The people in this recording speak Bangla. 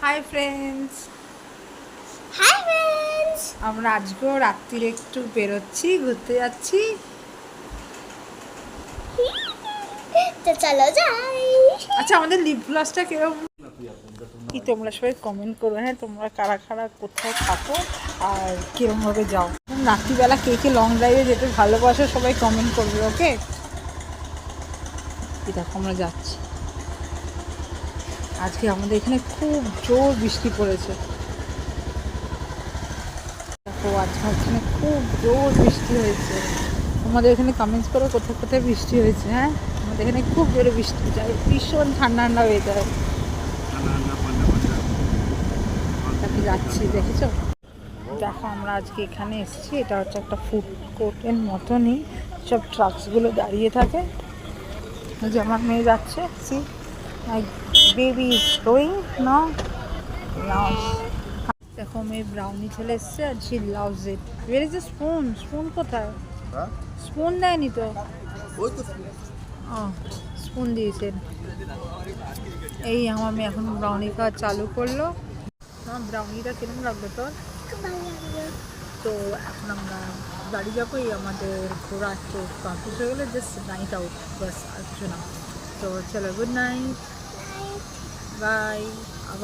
Hi friends, hi friends. আমরা আজকেও রাত্রিরে একটু বেরোচ্ছি, ঘুরতে যাচ্ছি। তো চলো যাই। আচ্ছা, আমাদের লিপ গ্লসটা কিরকম কি তোমরা সবাই কমেন্ট করবে। হ্যাঁ, তোমরা কারা কারা কোথায় থাকো আর কিরমভাবে যাও। রাত্রিবেলা কে কে লং ড্রাইভে যেতে ভালোবাসো সবাই কমেন্ট করবে। ওকে, দেখো আমরা যাচ্ছি। আজকে আমাদের এখানে খুব জোর বৃষ্টি পড়েছে। দেখো আজকে এখানে খুব জোর বৃষ্টি হয়েছে। তোমাদের এখানে কমেন্টস করো কোথায় কোথায় বৃষ্টি হয়েছে। হ্যাঁ, আমাদের এখানে খুব জোরে বৃষ্টি যায়, ভীষণ ঠান্ডা ঠান্ডা হয়ে যায়। তাকে যাচ্ছি, দেখেছো? দেখো আমরা আজকে এখানে এসেছি, এটা হচ্ছে একটা ফুড কোর্টের মতনই, সব ট্রাকসগুলো দাঁড়িয়ে থাকে। যে আমার মেয়ে যাচ্ছে, see my baby is going now. দেখো মেয়ে ব্রাউনি চলে এসছে আর she loves it. Where is the spoon? Spoon কোথায়? স্পুন দেয়নি তো। ও, স্পুন দিয়েছেন। এই আমার মেয়ে এখন ব্রাউনি খাওয়া চালু করলো। ব্রাউনিটা কিরম লাগবে তোর? তো এখন আমরা বাড়ি যাবো। এই আমাদের ঘোরা একটু কমপ্লিট হয়ে গেলে, জাস্ট নাইট আউট, বাস আর কিছু না। তো চলো, গুড নাইট, বাই।